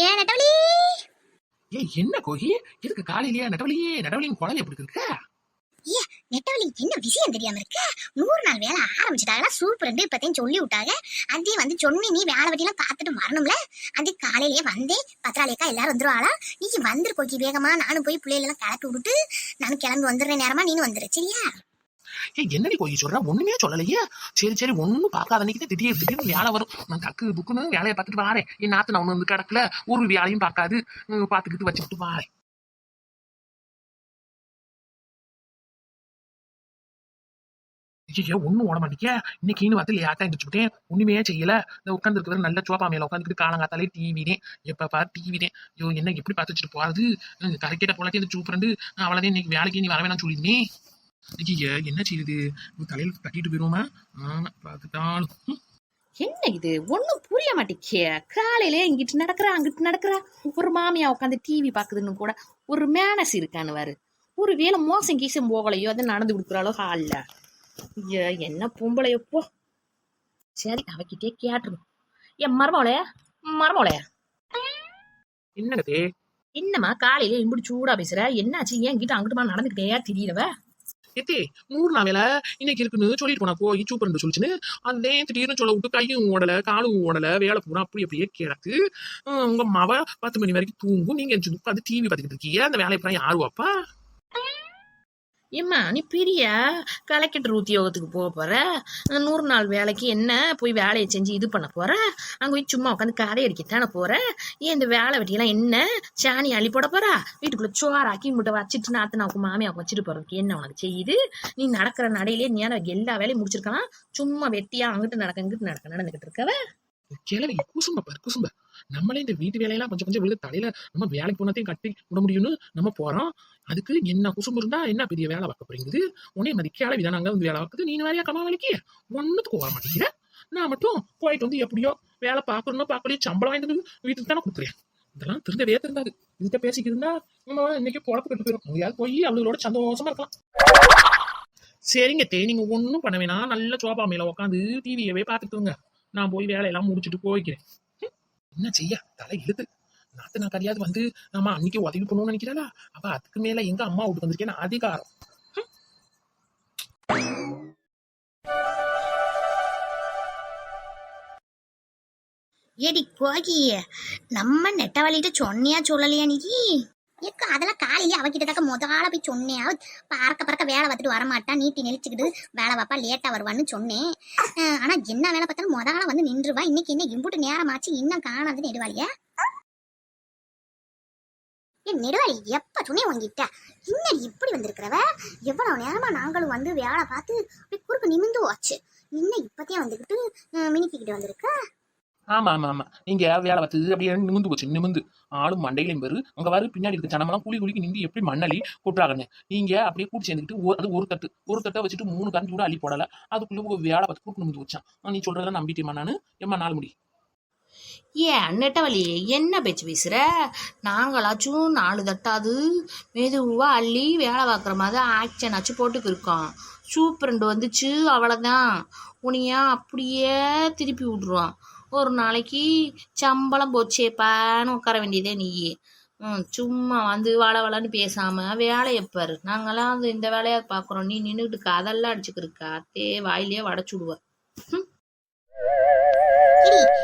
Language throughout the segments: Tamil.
ஏன் நெட்டவழி? என்ன கோகி, இதுக்கு காலையிலேயே நெட்டவழியின் குழந்தை எப்படி இருக்கு? ஏ நெட்டவழி, என்ன விஷயம் தெரியாம இருக்க? 100 நாள் வேலை ஆரம்பிச்சுட்டாங்களா? சூப்பர் இப்பத்தையும் சொல்லி விட்டாங்க. அதே வந்து சொன்னி நீ வேலை வெட்டிலாம் பார்த்துட்டு வரணும்ல. அதே காலையிலேயே வந்தே பத்திராளியக்கா எல்லாரும் வந்துருவாளா? நீ வந்துரு கோக்கி வேகமா. நானும் போய் பிள்ளைகளெல்லாம் கிளப்பி விட்டுட்டு நானும் கிளம்பி வந்துடுறேன். நேரமா நீனும் வந்துரு சரியா? என்னடி கோகி சொல்ற? ஒண்ணுமே சொல்லலையே. சரி ஒண்ணும் பார்க்காத அன்னைக்கு திடீர்னு வேலை வரும். நான் டக்கு புக்குன்னு வேலையை பார்த்துட்டு வாரேன். என் நாத்து நான் ஒண்ணு வந்து கிடக்கல, ஒரு வேலையும் பார்க்காது, பார்த்துக்கிட்டு வச்சுக்கிட்டு வாரேன். ஐயோ ஒன்னும் ஓட மாட்டேங்க. இன்னைக்கு வந்து லேட்டா எந்திரிச்சுட்டேன், ஒண்ணுமே செய்யல. இந்த உட்காந்து இருக்கிற நல்ல சோப்பா மேல உட்காந்துக்கிட்டு காலங்காத்தாலே டிவினே எப்ப பாரு டிவினே. ஐயோ என்ன எப்படி பார்த்து வச்சுட்டு போறது? கரெக்டா போலாட்டி இந்த சூப்பரண்டு அவ்வளவுதான். இன்னைக்கு வேலைக்கு நீ வர வேணாம் சொல்லிருந்தேன். ஐயா என்ன செய்யுது? தலையில கட்டிட்டு போயிருவோமா? பார்த்துட்டாலும் என்ன இது ஒன்னும் புரிய மாட்டேங்க. காலையில இங்கிட்டு நடக்கிறா அங்கிட்டு நடக்கிறா. ஒரு மாமியா உட்காந்து டிவி பாக்குதுன்னு கூட ஒரு மேனஸ் இருக்கான்னு வாரு. ஒரு வேலை மோசம் கீசம் போகலையோ அதை நடந்து கொடுக்குறாளோ ஹால்ல. என்ன பொம்பளையப்போ. சரி அவகிட்டே கேட்டுருவோம். என் மரமோளைய என்னதே? என்னம்மா காலையில இப்படி சூடா பேசுற? என்னாச்சு? ஏன் கிட்ட அங்கிட்டுமா நடந்துக்கிட்டே தெரியலவ? ஏத்தே 100 நாள் வேலை இன்னைக்கு இருக்குன்னு சொல்லிட்டு போனா போய் சூப்பர் சொல்லிச்சுன்னு அந்த திடீர்னு சொல்ல விட்டு கையும் ஓடல காலும் ஓடல, வேலை பூரா அப்படியே கிடக்கு. உங்க மாவ 10 மணி வரைக்கும் தூங்கும், நீங்க உட்காந்து டிவி பார்த்துக்கிட்டு இருக்கீங்க. அந்த வேலையை பூரா யாரு வாப்பா? ஏம்மா நீ பெரிய கலெக்டர் உத்தியோகத்துக்கு போக போற? 100 நாள் வேலைக்கு என்ன போய் வேலையை செஞ்சு இது பண்ண போற? அங்க போய் சும்மா உட்காந்து கதை அடிக்கத்தானே போற? ஏன் இந்த வேலை வெட்டியெல்லாம் என்ன சாணி அள்ளி போட போறா? வீட்டுக்குள்ள சோறாக்கி முட்டை வச்சுட்டு நாத்தனாவுக்கு மாமியாவுக்கு வச்சுட்டு போறதுக்கு என்ன உனக்கு செய்யுது? நீ நடக்கிற நடையிலே நீ எல்லா வேலையும் முடிச்சிருக்கலாம். சும்மா வெட்டியா அங்கிட்டு நடக்க இங்கிட்டு நடக்க நடந்துகிட்டு இருக்கவ. கிளவி குசும்ப நம்மளே இந்த வீட்டு வேலையெல்லாம் கொஞ்சம் விழுது தலையில நம்ம வேலைக்கு போனதையும் கட்டி விட முடியும்னு நம்ம போறோம். அதுக்கு என்ன குசும்பு இருந்தா என்ன பெரிய வேலை பார்க்க போறீங்குது? உன்னே மதி கிளவி தான் அங்க வந்து வேலை பார்க்குது. நீ வேலையா கம்மா வேலைக்கு ஒன்னுத்துக்கு வர மாட்டேங்கிற. நான் மட்டும் போயிட்டு வந்து எப்படியோ வேலை பார்க்கணும் பார்க்கலையே சம்பளம் வாங்கிட்டு வீட்டுக்கு தானே கொடுக்குறேன். இதெல்லாம் திருந்தவே திருந்தாது. இதுகிட்ட பேசிக்கிருந்தா நம்ம இன்னைக்கு குழப்பு கட்டு போயிடும். எங்கேயாவது போய் அவங்களோட சந்தோஷமா இருக்கலாம். சரிங்க தே, நீங்க ஒன்னும் பண்ண வேணாம். நல்ல சோபா மேல உட்காந்து டிவியவே பார்த்துட்டுங்க. நான் போய் வேலையெல்லாம் முடிச்சுட்டு போய்க்கிறேன். என்ன செய்ய தலை இழுது. நாத்து நான் கரையாது வந்து நம்ம அன்னைக்கு உதவி பண்ணணும்னு நினைக்கிறாளா? அப்ப அதுக்கு மேல எங்க அம்மா வீட்டுக்கு வந்திருக்கேன்னு அதிகாரம். ஏடி கோகி, நம்ம நெட்டவழிட்டு சொன்னியா சொல்லலையா நீ? ஏக்கா அதெல்லாம் காலையில அவகிட்ட முதல்ல போய் சொன்னேன். பறக்க வேலை பார்த்துட்டு வரமாட்டா, நீட்டி நெளிச்சுக்கிட்டு வேலை பார்ப்பா, லேட்டா வருவான்னு சொன்னேன். ஆனா என்ன வேலை பார்த்தாலும் முதல்ல வந்து நின்றுவா. இன்னைக்கு என்ன இம்புட்டு நேரமாச்சு இன்னும் காணாது நெடுவாளிய? ஏன் நெடுவாளி எப்ப துணி வாங்கிட்ட? இன்னும் இப்படி வந்திருக்கிறவ? எவ்வளவு நேரமா நாங்களும் வந்து வேலை பார்த்து குறுக்கு நிமிந்து வச்சு இன்னும் இப்பத்தையும் வந்துக்கிட்டு மினிக்கிட்டு வந்திருக்க. ஆமா நீங்க வேலை பார்த்து அப்படியே நிமிந்து போச்சு. நிமிந்து ஆளும் மண்டையிலையும் பேரு அங்க வரு பின்னாடி இருக்க சனமெல்லாம் குளிக்கு நின்று எப்படி மண்ணலி கொட்டுறாங்கன்னு நீங்க அப்படியே கூட்டி சேர்ந்துக்கிட்டு அது ஒரு தட்டை வச்சுட்டு 3 கரண்டி கூட அள்ளி போடல. அதுக்குள்ள வேலை பார்த்து கூட்டு நிமிந்து வச்சான். நீ சொல்றதெல்லாம் நம்பிட்டேமா நானு? எம்மா 4 முடி. ஏன் நெட்டவழி என்ன பேச்சு பேசுற? நாங்களாச்சும் 4 தட்டாது மெதுவா அள்ளி வேலை பார்க்குற மாதிரி ஆக்ஷன் ஆச்சு போட்டுக்கு இருக்கோம். சூப்பரண்டு வந்துச்சு அவ்வளோதான். உனியா அப்படியே திருப்பி விட்ருவான். ஒரு நாளைக்கு சம்பளம் போச்சேப்பான்னு உட்கார வேண்டியதே நீ. சும்மா வந்து வளன்னு பேசாம வேலையை பாரு. நாங்களாம் இந்த வேலையை பார்க்குறோம், நீ நின்றுட்டு அதெல்லாம் அடிச்சுக்கிருக்கா தே வாயிலே வடைச்சுடுவ.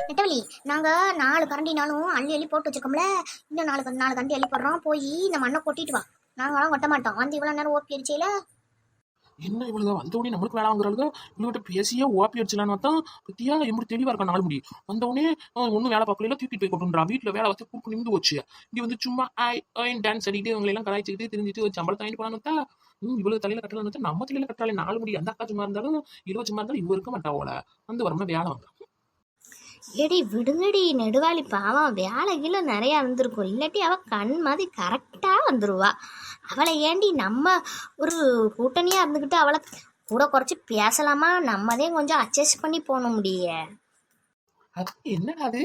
நெட்டவழி நாங்க 4 கரண்டினாலும் அள்ளி போட்டு வச்சிருக்கோம்ல. இன்னும் 4 கரண்டி அள்ளி போடுறோம். போய் இந்த மண்ணை கொட்டிட்டு வா. நாங்களாம் கொட்ட மாட்டோம். வந்து இவ்வளவு நேரம் ஓப்பி அடிச்சேல. என்ன இவளுங்க வந்தவுடனே நம்மளுக்கு வேலை வாங்குறாளுங்க. இவங்ககிட்ட பேசியே ஓப்பி அடிச்சலான்னு பார்த்தா பத்தியா எப்படி தெளிவா இருக்கா 4 முடி. வந்தவுடனே ஒன்னும் வேலை பார்க்கல, தூக்கிட்டு போய் கொட்டுன்றா. வீட்டுல வேலை வச்சு கூட்டு நிமிந்து வச்சு இங்க வந்து சும்மா டான்ஸ் அடிக்கிட்டு இவங்களை எல்லாம் கலாய்ச்சிக்கிட்டு தெரிஞ்சுட்டு ஒரு சம்பளத்தை வாங்கிட்டு போனான்னு இவ்வளவு தலையில கட்டலாம். நம்ம தலையில கட்டாலே 4 முடி. அந்த அக்கா சும்மா இருந்தாலும் 20 சும்மா இருந்தாலும் இவ இருக்க மாட்டாவோல. வந்து வரமா வேலை வாங்க. ஏடி விடுங்கடி நெடுவாளி பாவம், வேலையில நிறைய வந்திருக்கும். இல்லாட்டி அவ கண் மாதிரி கரெக்டா வந்துருவா. அவளை ஏண்டி நம்ம ஒரு கூட்டணியா இருந்துக்கிட்டு அவளை கூட குறைச்சி பேசலாமா? நம்மதே கொஞ்சம் அட்ஜஸ்ட் பண்ணி போன முடிய. அது என்னடா அது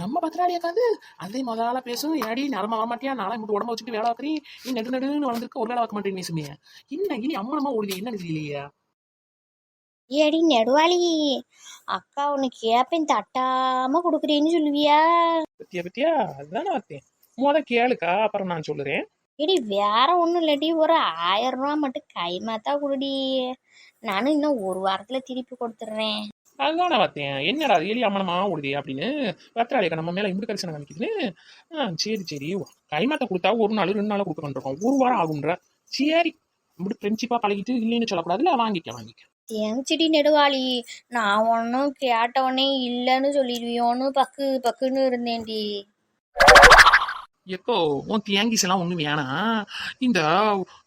நம்ம பத்திராளியாக்காது அதே முதல்ல பேசும். ஏடி நரமா வரமாட்டியா? நாளை மட்டும் உடம்ப வச்சுட்டு வேலை வைக்கிறீ. நீ நெடுன்னு வளர்ந்துருக்க ஒரு வேலை வைக்க மாட்டேன்னு சொன்னீங்க. என்ன இனி அம்மனமா ஓடுது என்னன்னு தெரியலையா? ஏடி நெடுவாளி, அக்கா ஒன்று கேப்பேன் தட்டாம கொடுக்குறேன்னு சொல்லுவியா? பத்தியா பத்தியா அதுதானே பார்த்தேன். கேளுக்கா, அப்புறம் நான் சொல்லுறேன். எடி வேற ஒன்றும் இல்லாட்டி ஒரு 1000 ரூபா மட்டும் கைமாத்தா கொடுடி. நானும் இன்னும் ஒரு வாரத்தில் திருப்பி கொடுத்துட்றேன். அதுதான் நான் பார்த்தேன். என்னடா எலி அம்மனமா ஓடுதே அப்படின்னு பத்திராளிக்கா நம்ம மேல இப்படி கரிசனம் காமிக்குதுன்னு. சரி சரி, கைமாத்த கொடுத்தா 1 நாள் 2 நாள் கொடுக்க மாட்டோம், 1 வாரம் ஆகுன்ற. சரி, இப்படி ஃப்ரெண்ட்ஷிப்பா பழகிட்டு இல்லைன்னு சொல்லக்கூடாதுல்ல. வாங்கிக்க. தேங்க்ஸ்டி நெடுவாளி. நான் ஒன்றும் கேட்டவொடனே இல்லைன்னு சொல்லிடுவியோன்னு பக்கு பக்குன்னு இருந்தேன்டி. எக்கோ உன் தேங்கிஸ் எல்லாம் ஒண்ணு வேணாம். இந்த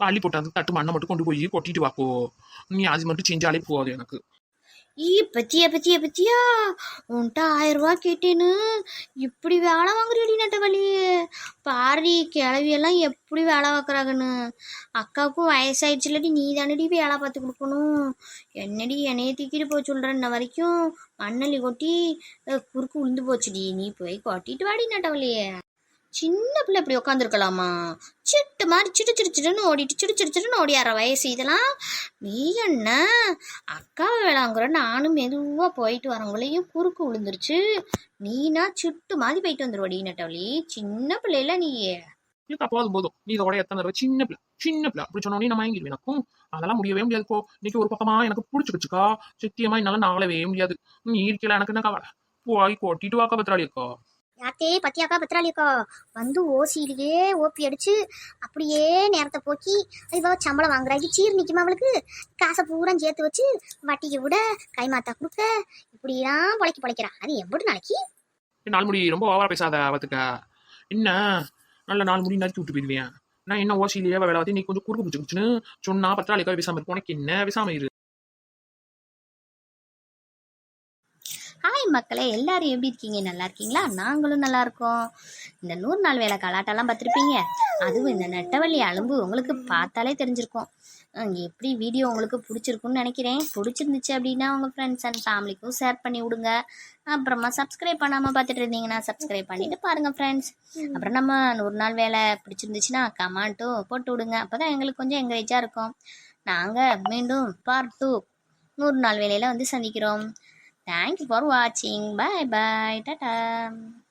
அள்ளி போட்டாந்து தட்டு மண்ணை மட்டும் கொண்டு போய் கொட்டிட்டு வாக்கோ. நீ அது மட்டும் செஞ்சாலே போகாது எனக்கு. பத்தியா உன்கிட்ட 1000 ரூபா கேட்டேன்னு இப்படி வேலை வாங்குறீடி நெட்டவழி. பாரி கிளவியெல்லாம் எப்படி வேலை பார்க்குறாங்கன்னு. அக்காவுக்கும் வயசாயிடுச்சுலடி, நீ தானடி வேலை பார்த்து கொடுக்கணும். என்னடி என்னைய தூக்கிட்டு போய் சொல்கிற. இன்ன வரைக்கும் மண்ணள்ளி கொட்டி குறுக்கு உளுந்து போச்சுடி. நீ போய் கொட்டிட்டு வாடி நெட்டவழியே. சின்ன பிள்ளை இப்படி உட்காந்துருக்கலாமா? சிட்டு மாதிரி சிடுன்னு ஓடிட்டு சிடுன்னு ஓடியார வயசு இதெல்லாம். நீ என்ன அக்காவை வேளாங்கிற, நானும் மெதுவாக போயிட்டு வரவங்களையும் குறுக்கு விழுந்துருச்சு. நீனா சிட்டு மாதிரி போயிட்டு வந்துருவாடி நெட்டவழி. சின்ன பிள்ளைல நீ. ஏக்கா போதும், நீ இதோட எத்தனை தடவை சின்ன பிள்ளை அப்படி சொன்னோன்னே நான் வாங்கிடுவேன். எனக்கும் அதெல்லாம் முடியவே முடியாது. போ, இன்னைக்கு ஒரு பக்கமா எனக்கு பிடிச்சிக்கிச்சுக்கா. சத்தியமா என்னால நாளவே முடியாது. நீ இருக்கல, எனக்கு என்ன கவலை. போய் கொட்டிட்டு வாக்கா பத்திராளி அக்கா. யாத்தே பத்தியாக்கா பத்திராளியக்கா வந்து ஓசியிலேயே ஓப்பி அடிச்சு அப்படியே நேரத்தை போக்கி இவ சம்பளம் வாங்குறாங்க. சீர் நிற்குமா அவளுக்கு? காசை பூரா சேர்த்து வச்சு வட்டிக்கு விட கைமாத்தா கொடுக்க இப்படிலாம் பொழைக்கிறா. அது எப்படி நாளைக்கு? 4 முடி ரொம்ப ஓவரா பேசாத அவத்துக்க. என்ன நல்ல 4 முடி நறுக்கி விட்டு போயிடுவேன். நான் என்ன ஓசியிலேயே வேலை பார்த்து நீ கொஞ்சம் குறுக்கு பிடிச்சிருச்சுன்னு சொன்னா பத்திராளிக்கா பேசாம இருக்கும். உனக்கு என்ன பேசாம இரு. ஹாய் மக்களே, எல்லாரும் எப்படி இருக்கீங்க? நல்லா இருக்கீங்களா? நாங்களும் நல்லா இருக்கோம். இந்த 100 நாள் வேலை கலாட்டெல்லாம் பார்த்துருப்பீங்க. அதுவும் இந்த நெட்டவள்ளி அலும்பு உங்களுக்கு பார்த்தாலே தெரிஞ்சிருக்கும். எப்படி வீடியோ உங்களுக்கு பிடிச்சிருக்குன்னு நினைக்கிறேன். பிடிச்சிருந்துச்சு அப்படின்னா உங்கள் ஃப்ரெண்ட்ஸ் அண்ட் ஃபேமிலிக்கும் ஷேர் பண்ணி விடுங்க. அப்புறமா சப்ஸ்கிரைப் பண்ணாமல் பார்த்துட்டு இருந்தீங்கன்னா சப்ஸ்கிரைப் பண்ணிவிட்டு பாருங்கள் ஃப்ரெண்ட்ஸ். அப்புறம் நம்ம 100 நாள் வேலை பிடிச்சிருந்துச்சுன்னா கமெண்ட்டும் போட்டு விடுங்க. அப்போ தான் எங்களுக்கு கொஞ்சம் என்கரேஜாக இருக்கும். நாங்கள் மீண்டும் பார்ட் 2 100 நாள் வேலையில் வந்து சந்திக்கிறோம். Thank you for watching. Bye bye. Tata.